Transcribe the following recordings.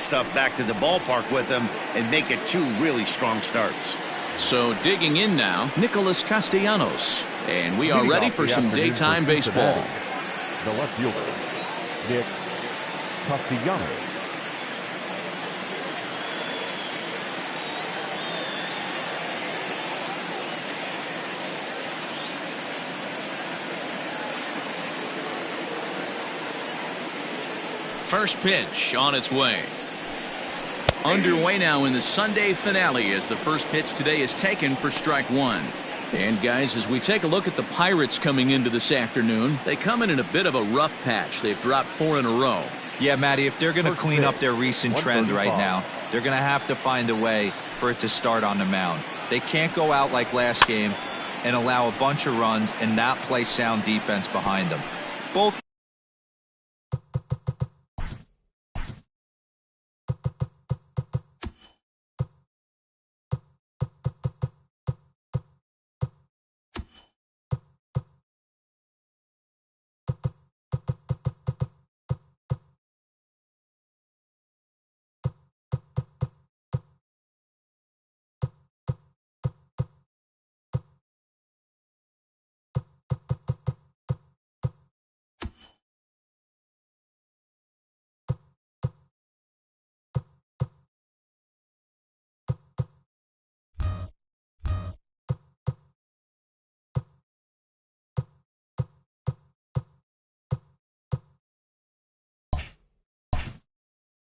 stuff back to the ballpark with him and make it 2 really strong starts. So digging in now, Nicholas Castellanos. And we are ready for some daytime baseball. The left fielder, Nick Castellanos. First pitch on its way. Underway now in the Sunday finale as the first pitch today is taken for strike 1. And guys, as we take a look at the Pirates coming into this afternoon, they come in a bit of a rough patch. They've dropped 4 in a row. Yeah, Matty, if they're going to clean up their recent trend right now, they're going to have to find a way for it to start on the mound. They can't go out like last game and allow a bunch of runs and not play sound defense behind them. Both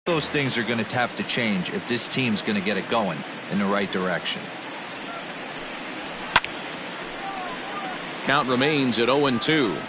those things are going to have to change if this team's going to get it going in the right direction. Count remains at 0-2.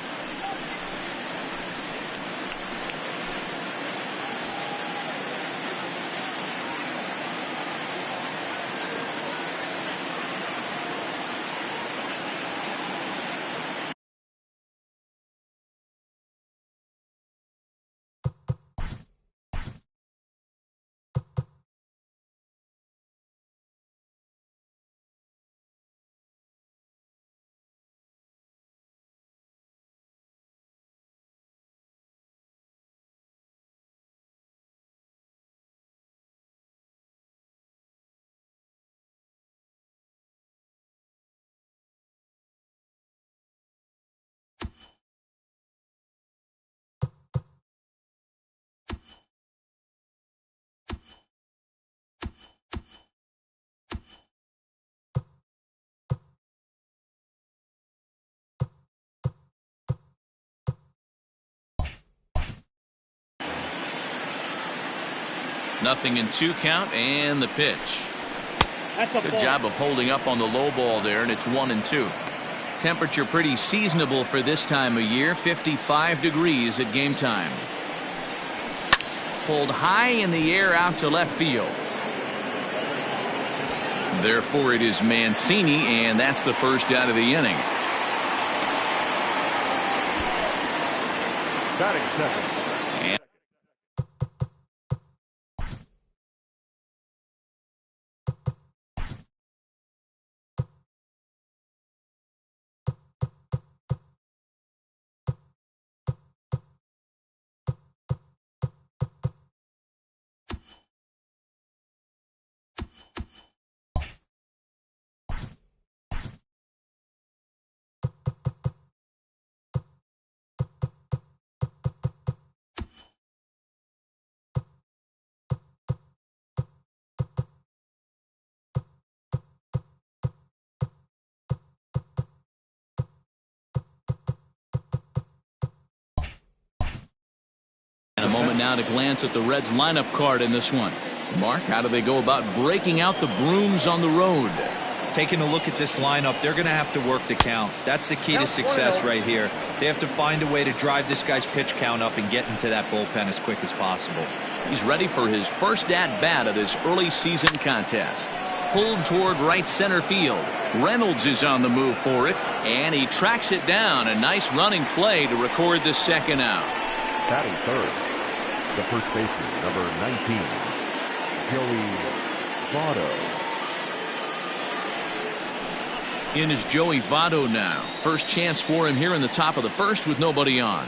Nothing in 2 count and the pitch. Good job of holding up on the low ball there, and it's 1-2. Temperature pretty seasonable for this time of year, 55 degrees at game time. Pulled high in the air out to left field. Therefore it is Mancini, and that's the first out of the inning. Batting second. And a moment now to glance at the Reds lineup card in this one. Mark, how do they go about breaking out the brooms on the road? Taking a look at this lineup, they're going to have to work the count. That's the key to success right here. They have to find a way to drive this guy's pitch count up and get into that bullpen as quick as possible. He's ready for his first at-bat of this early season contest. Pulled toward right center field. Reynolds is on the move for it, and he tracks it down. A nice running play to record the second out. Batting third, the first baseman, number 19, Joey Votto. In is Joey Votto now. First chance for him here in the top of the first with nobody on.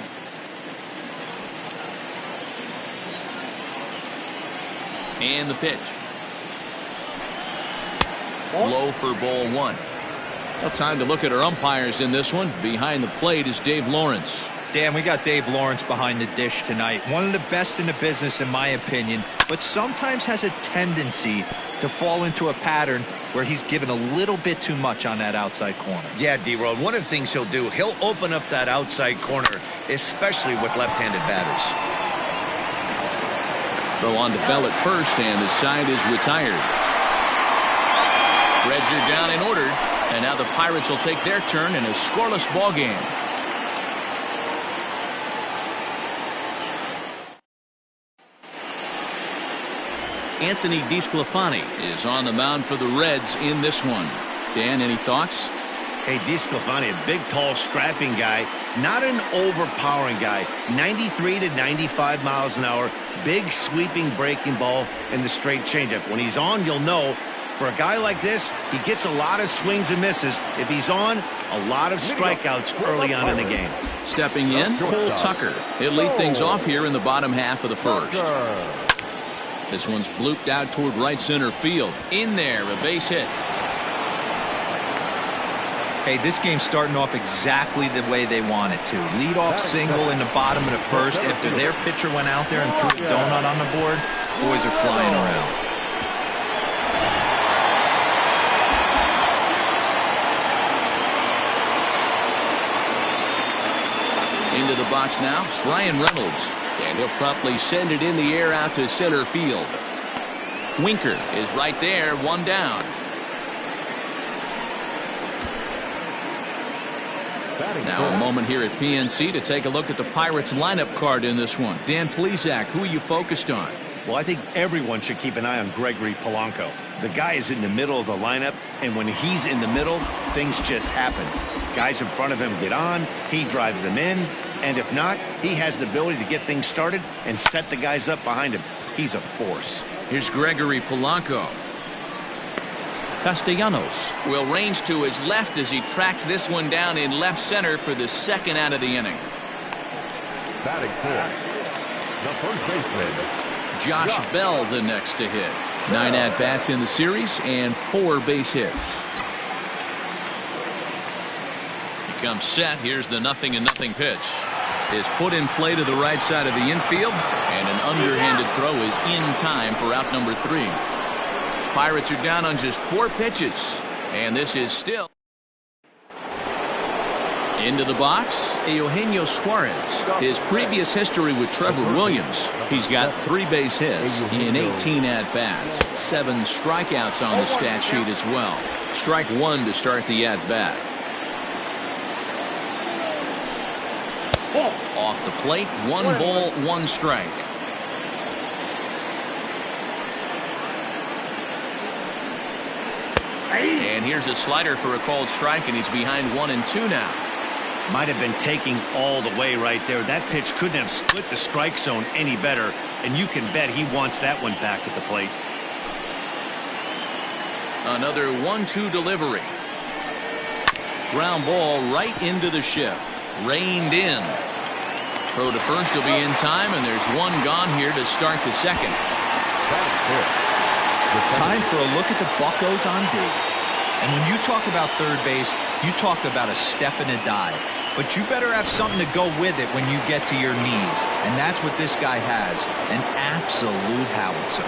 And the pitch. Low for ball one. Well, time to look at our umpires in this one. Behind the plate is Dave Lawrence. Dan, we got Dave Lawrence behind the dish tonight. One of the best in the business, in my opinion, but sometimes has a tendency to fall into a pattern where he's given a little bit too much on that outside corner. Yeah, D-Road, one of the things he'll do, he'll open up that outside corner, especially with left-handed batters. Throw on to Bell at first, and the side is retired. Reds are down and ordered, and now the Pirates will take their turn in a scoreless ball game. Anthony DeSclafani is on the mound for the Reds in this one. Dan, any thoughts? Hey, DeSclafani, a big, tall, strapping guy, not an overpowering guy. 93 to 95 miles an hour, big, sweeping, breaking ball, and the straight changeup. When he's on, you'll know, for a guy like this, he gets a lot of swings and misses. If he's on, a lot of strikeouts early on in the game. Stepping in, Cole Tucker. He'll lead things off here in the bottom half of the first. This one's blooped out toward right center field. In there, a base hit. Hey, this game's starting off exactly the way they want it to. Lead-off single in the bottom of the first. After their pitcher went out there and threw a donut on the board, boys are flying around. Into the box now, Brian Reynolds. And he'll promptly send it in the air out to center field. Winker is right there, one down. Now a moment here at PNC to take a look at the Pirates lineup card in this one. Dan Plesac, who are you focused on? Well, I think everyone should keep an eye on Gregory Polanco. The guy is in the middle of the lineup, and when he's in the middle, things just happen. Guys in front of him get on, he drives them in, and if not, he has the ability to get things started and set the guys up behind him. He's a force. Here's Gregory Polanco. Castellanos will range to his left as he tracks this one down in left center for the second out of the inning. Batting fourth, the first baseman, Josh Bell the next to hit. 9 at-bats in the series and 4 base hits. He comes set. Here's the 0-0 pitch. Is put in play to the right side of the infield, and an underhanded throw is in time for out number 3. Pirates are down on just 4 pitches, and this is still. Into the box, Eugenio Suarez. His previous history with Trevor Williams, he's got 3 base hits in 18 at-bats. 7 strikeouts on the stat sheet as well. Strike 1 to start the at-bat. Off the plate, 1 ball, 1 strike. And here's a slider for a called strike, and he's behind 1-2 now. Might have been taking all the way right there. That pitch couldn't have split the strike zone any better, and you can bet he wants that one back at the plate. Another 1-2 delivery. Ground ball right into the shift. Reined in. Throw to first will be in time, and there's 1 gone here to start the second. Time for a look at the Buccos on D. And when you talk about third base, you talk about a step and a dive. But you better have something to go with it when you get to your knees. And that's what this guy has. An absolute howitzer.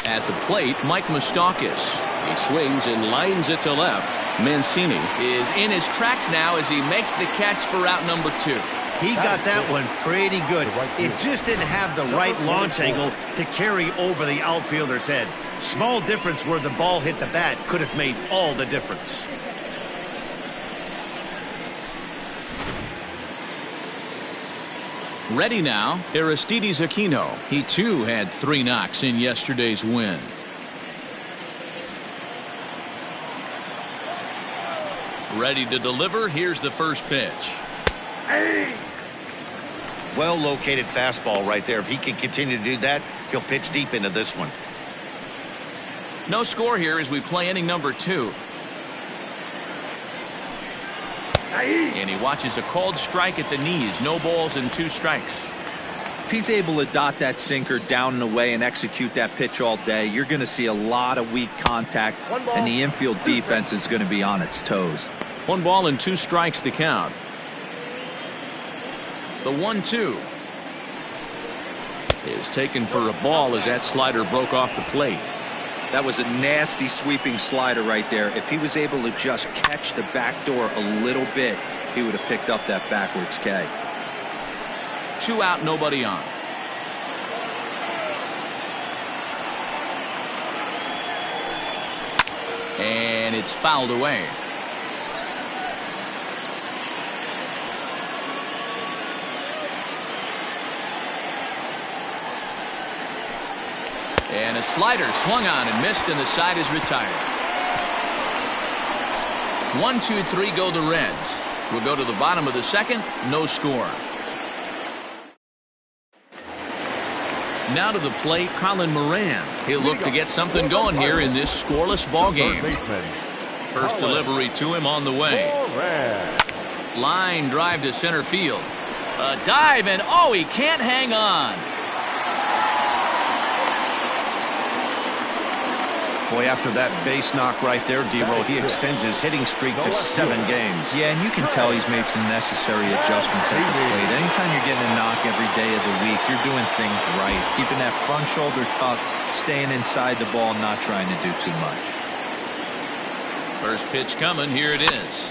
At the plate, Mike Moustakas. He swings and lines it to left. Mancini is in his tracks now as he makes the catch for out number 2. He got that one pretty good. It just didn't have the right launch angle to carry over the outfielder's head. Small difference where the ball hit the bat could have made all the difference. Ready now, Aristides Aquino. He too had 3 knocks in yesterday's win. Ready to deliver. Here's the first pitch. Well located fastball right there. If he can continue to do that, he'll pitch deep into this one. No score here as we play inning number 2. And he watches a called strike at the knees. No balls and 2 strikes. If he's able to dot that sinker down and away and execute that pitch all day, you're going to see a lot of weak contact, and the infield defense is going to be on its toes. 1 ball and 2 strikes to count. The 1-2 is taken for a ball as that slider broke off the plate. That was a nasty sweeping slider right there. If he was able to just catch the back door a little bit, he would have picked up that backwards K. 2 out, nobody on. And it's fouled away. And a slider swung on and missed, and the side is retired. 1-2-3 go the Reds. We'll go to the bottom of the second. No score. Now to the plate, Colin Moran. He'll look to get something going here in this scoreless ball game. First delivery to him on the way. Line drive to center field. A dive, and oh, he can't hang on. Boy, after that base knock right there, D-Roll, he extends his hitting streak to 7 games. Yeah, and you can tell he's made some necessary adjustments at the plate. Anytime you're getting a knock every day of the week, you're doing things right. Keeping that front shoulder tucked, staying inside the ball, not trying to do too much. First pitch coming. Here it is.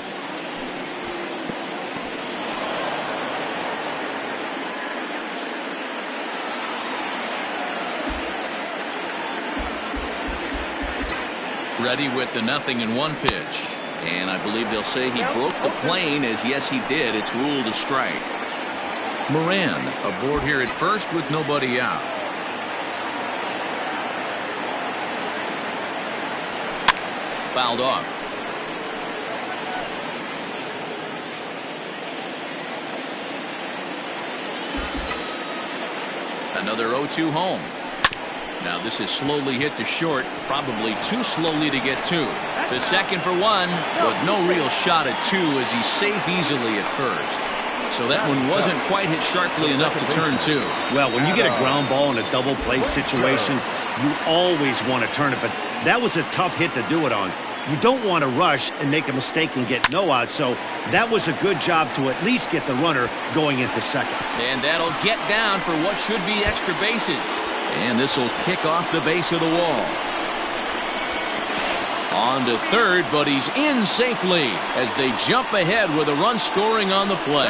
Ready with the 0-1 pitch. And I believe they'll say he broke the plane, as yes he did. It's ruled a strike. Moran aboard here at first with nobody out. Fouled off. Another 0-2 home. Now this is slowly hit to short, probably too slowly to get 2. To second for 1, but no real shot at 2 as he's safe easily at first. So that one wasn't quite hit sharply enough to turn 2. Well, when you get a ground ball in a double play situation, you always want to turn it, but that was a tough hit to do it on. You don't want to rush and make a mistake and get no out, so that was a good job to at least get the runner going into second. And that'll get down for what should be extra bases. And this will kick off the base of the wall. On to third, but he's in safely as they jump ahead with a run scoring on the play.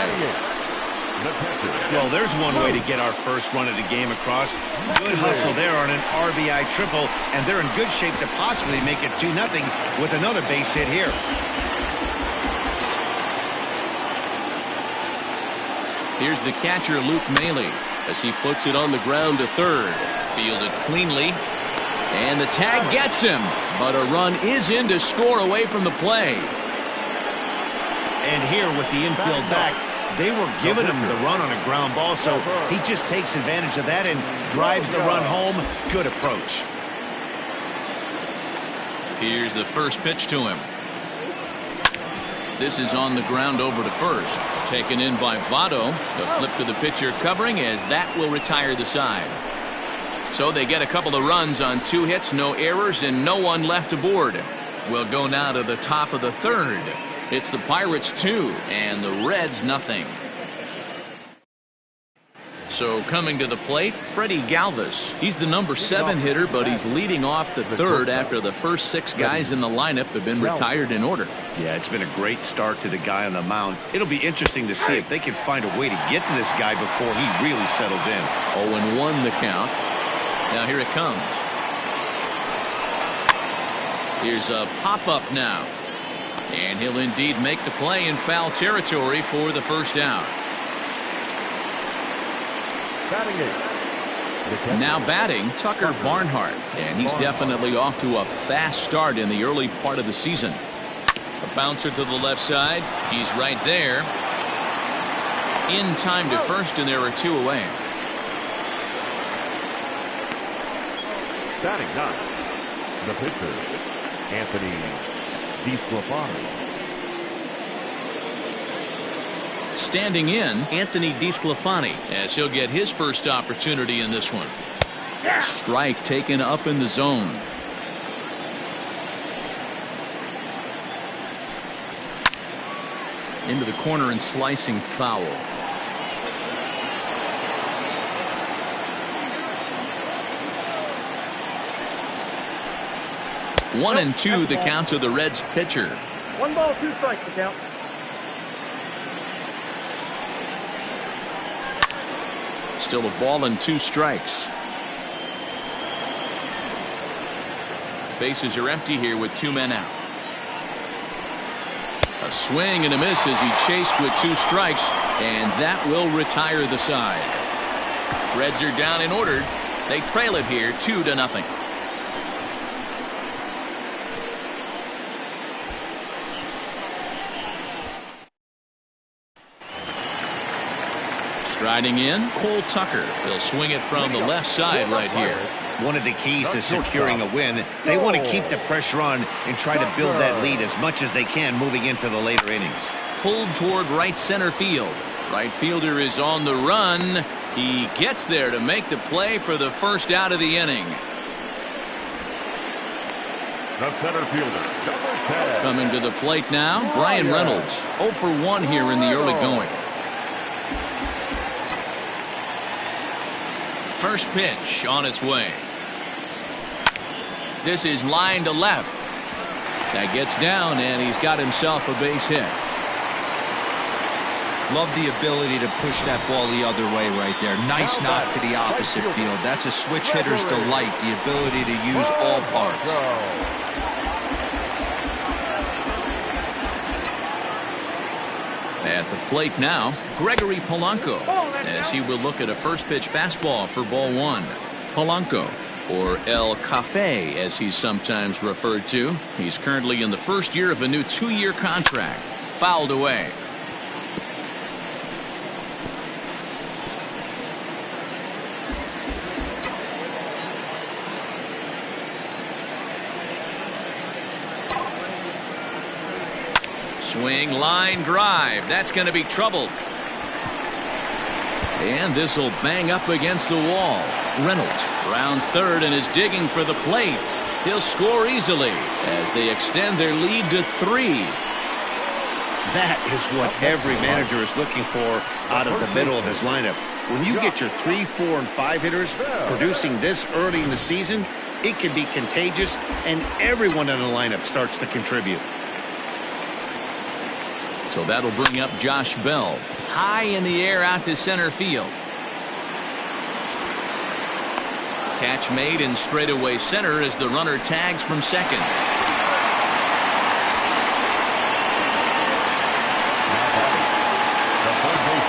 Well, there's one way to get our first run of the game across. Good hustle there on an RBI triple, and they're in good shape to possibly make it 2-0 with another base hit here. Here's the catcher, Luke Maile, as he puts it on the ground to third. Fielded cleanly, and the tag gets him, but a run is in to score away from the play. And here with the infield back, they were giving him the run on a ground ball, so he just takes advantage of that and drives the run home. Good approach. Here's the first pitch to him. This is on the ground over to first. Taken in by Votto. The flip to the pitcher covering, as that will retire the side. So they get a couple of runs on 2 hits, no errors, and no one left aboard. We'll go now to the top of the third. It's the Pirates 2 and the Reds 0. So coming to the plate, Freddie Galvis. He's the number 7 hitter, but he's leading off the third after the first 6 guys in the lineup have been retired in order. Yeah, it's been a great start to the guy on the mound. It'll be interesting to see if they can find a way to get to this guy before he really settles in. 0-1 the count. Now here it comes. Here's a pop-up now. And he'll indeed make the play in foul territory for the first out. Now batting, Tucker Barnhart. And he's definitely off to a fast start in the early part of the season. A bouncer to the left side. He's right there. In time to first, and there are 2 away. Batting 9, the pitcher, Anthony DeSclafani. Standing in, Anthony DeSclafani, as he'll get his first opportunity in this one. Strike taken up in the zone. Into the corner and slicing foul. One and two the count to the Reds pitcher. 1 ball, 2 strikes the count. Still a ball and 2 strikes. Bases are empty here with 2 men out. A swing and a miss as he chased with 2 strikes, and that will retire the side. Reds are down and ordered. They trail it here 2-0. Striding in, Cole Tucker. They'll swing it from the left side right here. One of the keys to securing a win, they want to keep the pressure on and try to build that lead as much as they can moving into the later innings. Pulled toward right center field. Right fielder is on the run. He gets there to make the play for the first out of the inning. The center fielder, number 10. Coming to the plate now, Brian Reynolds. 0 for 1 here in the early going. First pitch on its way. This is line to left. That gets down, and he's got himself a base hit. Love the ability to push that ball the other way right there. Nice knock to the opposite field. That's a switch hitter's delight, the ability to use all parts. At the plate now, Gregory Polanco, as he will look at a first pitch fastball for ball 1. Polanco, or El Cafe as he's sometimes referred to. He's currently in the first year of a new 2-year contract. Fouled away. Swing, line drive. That's going to be trouble. And this will bang up against the wall. Reynolds rounds third and is digging for the plate. He'll score easily as they extend their lead to 3. That is what every manager is looking for out of the middle of his lineup. When you get your 3, 4, and 5 hitters producing this early in the season, it can be contagious, and everyone in the lineup starts to contribute. So that'll bring up Josh Bell. High in the air out to center field. Catch made in straightaway center as the runner tags from second.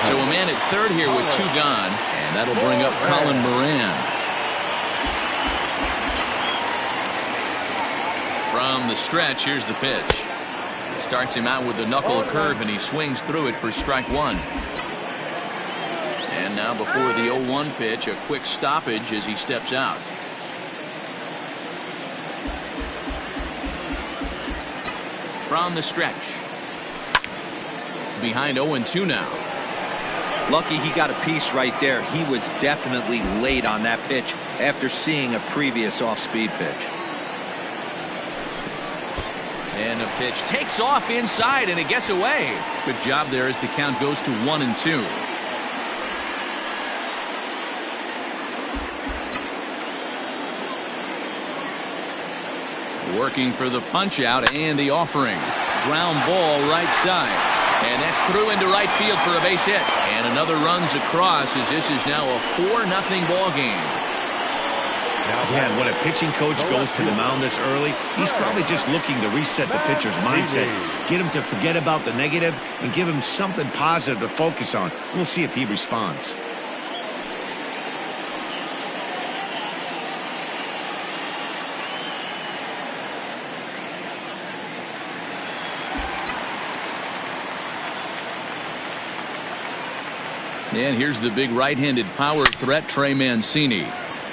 So a man at third here with 2 gone, and that'll bring up Colin Moran. From the stretch, here's the pitch. Starts him out with the knuckle curve, and he swings through it for strike 1. And now before the 0-1 pitch, a quick stoppage as he steps out. From the stretch. Behind 0-2 now. Lucky he got a piece right there. He was definitely late on that pitch after seeing a previous off-speed pitch. And a pitch takes off inside, and it gets away. Good job there as the count goes to 1-2. Working for the punch out and the offering. Ground ball right side. And that's through into right field for a base hit. And another runs across as this is now a 4-0 ball game. Yeah, and when a pitching coach goes to the mound this early, he's probably just looking to reset the pitcher's mindset, get him to forget about the negative, and give him something positive to focus on. We'll see if he responds. And here's the big right-handed power threat, Trey Mancini.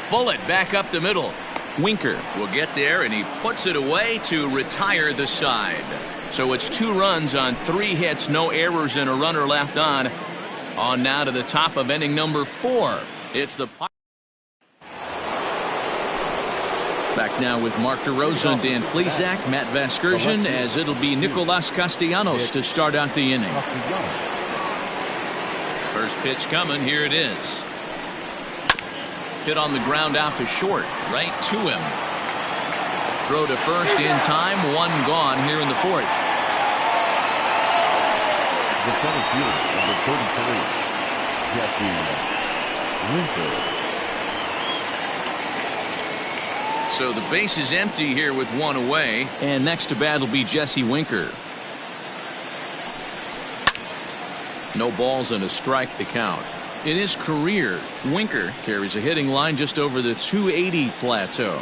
Bullet back up the middle. Winker will get there, and he puts it away to retire the side. So it's 2 runs on 3 hits, no errors, and a runner left on. On now to the top of inning number 4. It's the back now with Mark DeRosa, Dan Plesac, Matt Vasgersian, as it'll be Nicolas Castellanos to start out the inning. First pitch coming. Here it is. Hit on the ground out to short, right to him. Throw to first in time. 1 gone here in the 4th. The center fielder, number 33, Jesse Winker. So the base is empty here with 1 away, and next to bat will be Jesse Winker. No balls and a strike to count. In his career, Winker carries a hitting line just over the 280 plateau.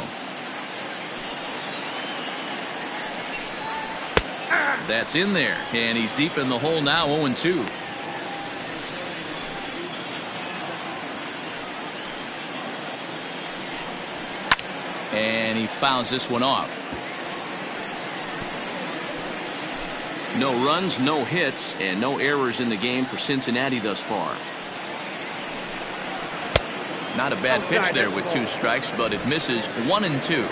That's in there, and he's deep in the hole now, 0-2. And he fouls this one off. No runs, no hits, and no errors in the game for Cincinnati thus far. Not a bad pitch there with 2 strikes, but it misses 1-2.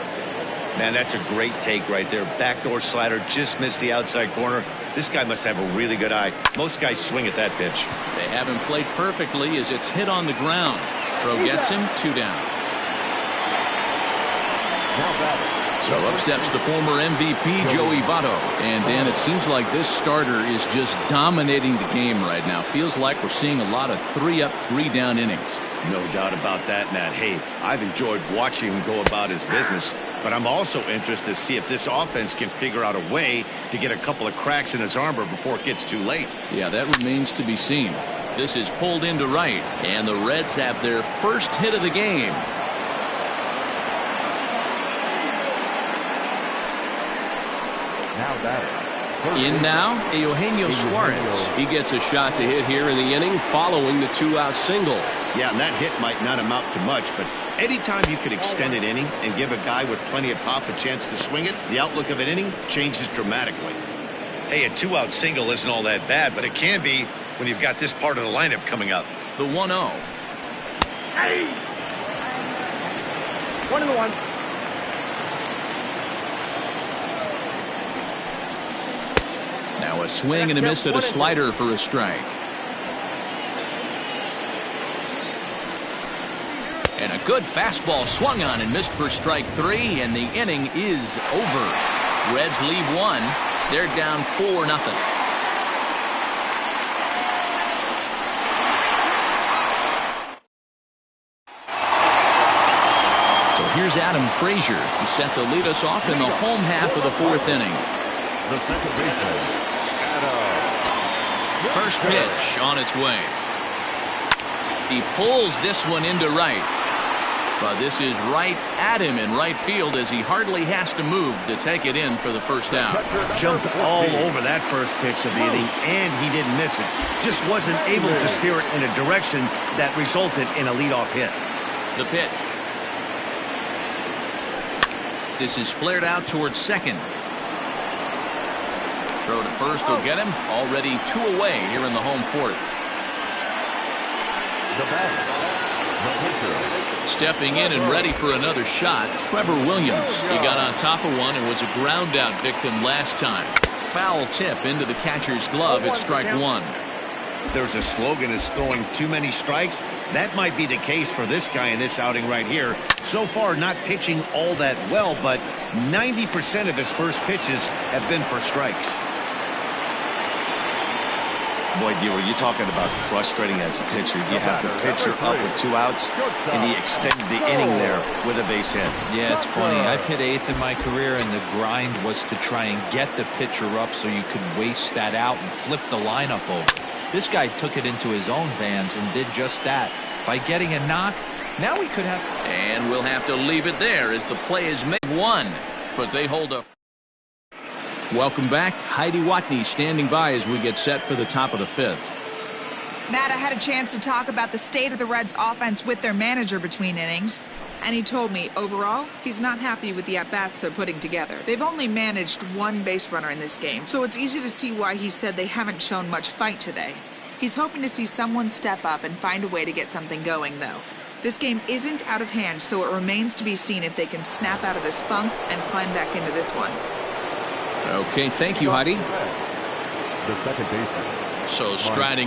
Man, that's a great take right there. Backdoor slider, just missed the outside corner. This guy must have a really good eye. Most guys swing at that pitch. They haven't played perfectly as it's hit on the ground. Throw gets him, 2 down. So up steps the former MVP, Joey Votto. And Dan, it seems like this starter is just dominating the game right now. Feels like we're seeing a lot of 3-up, 3-down innings. No doubt about that, Matt. Hey, I've enjoyed watching him go about his business, but I'm also interested to see if this offense can figure out a way to get a couple of cracks in his armor before it gets too late. Yeah, that remains to be seen. This is pulled into right, and the Reds have their first hit of the game. In now, Eugenio Suarez. He gets a shot to hit here in the inning following the 2-out single. Yeah, and that hit might not amount to much, but anytime you can extend an inning and give a guy with plenty of pop a chance to swing it, the outlook of an inning changes dramatically. Hey, a 2-out single isn't all that bad, but it can be when you've got this part of the lineup coming up. The 1-0. Hey! 1-1. Now a swing and a miss at a slider for a strike. And a good fastball swung on and missed for strike 3, and the inning is over. Reds lead 1. They're down 4-0. So here's Adam Frazier. He's set to lead us off in the home half of the 4th inning. The second baseman, Adam. First pitch on its way. He pulls this one into right. But this is right at him in right field as he hardly has to move to take it in for the first out. Jumped all over that first pitch of the inning, and he didn't miss it. Just wasn't able to steer it in a direction that resulted in a leadoff hit. The pitch. This is flared out towards second. Throw to first will get him. Already 2 away here in the home 4th. The bat, the pitcher. Stepping in and ready for another shot, Trevor Williams. He got on top of one and was a ground out victim last time. Foul tip into the catcher's glove at strike 1. There's a slogan is throwing too many strikes. That might be the case for this guy in this outing right here. So far not pitching all that well, but 90% of his first pitches have been for strikes. Boy, Dewar, you're talking about frustrating as a pitcher. You have the pitcher up with 2 outs, and he extends the inning there with a base hit. Yeah, it's funny. I've hit 8th in my career, and the grind was to try and get the pitcher up so you could waste that out and flip the lineup over. This guy took it into his own hands and did just that. By getting a knock, now we could have... And we'll have to leave it there as the play is made 1. But they hold up. Welcome back. Heidi Watney standing by as we get set for the top of the 5th. Matt, I had a chance to talk about the state of the Reds offense with their manager between innings. And he told me, overall, he's not happy with the at-bats they're putting together. They've only managed one base runner in this game, so it's easy to see why he said they haven't shown much fight today. He's hoping to see someone step up and find a way to get something going, though. This game isn't out of hand, so it remains to be seen if they can snap out of this funk and climb back into this one. Okay, thank you, Heidi. The second baseman. So striding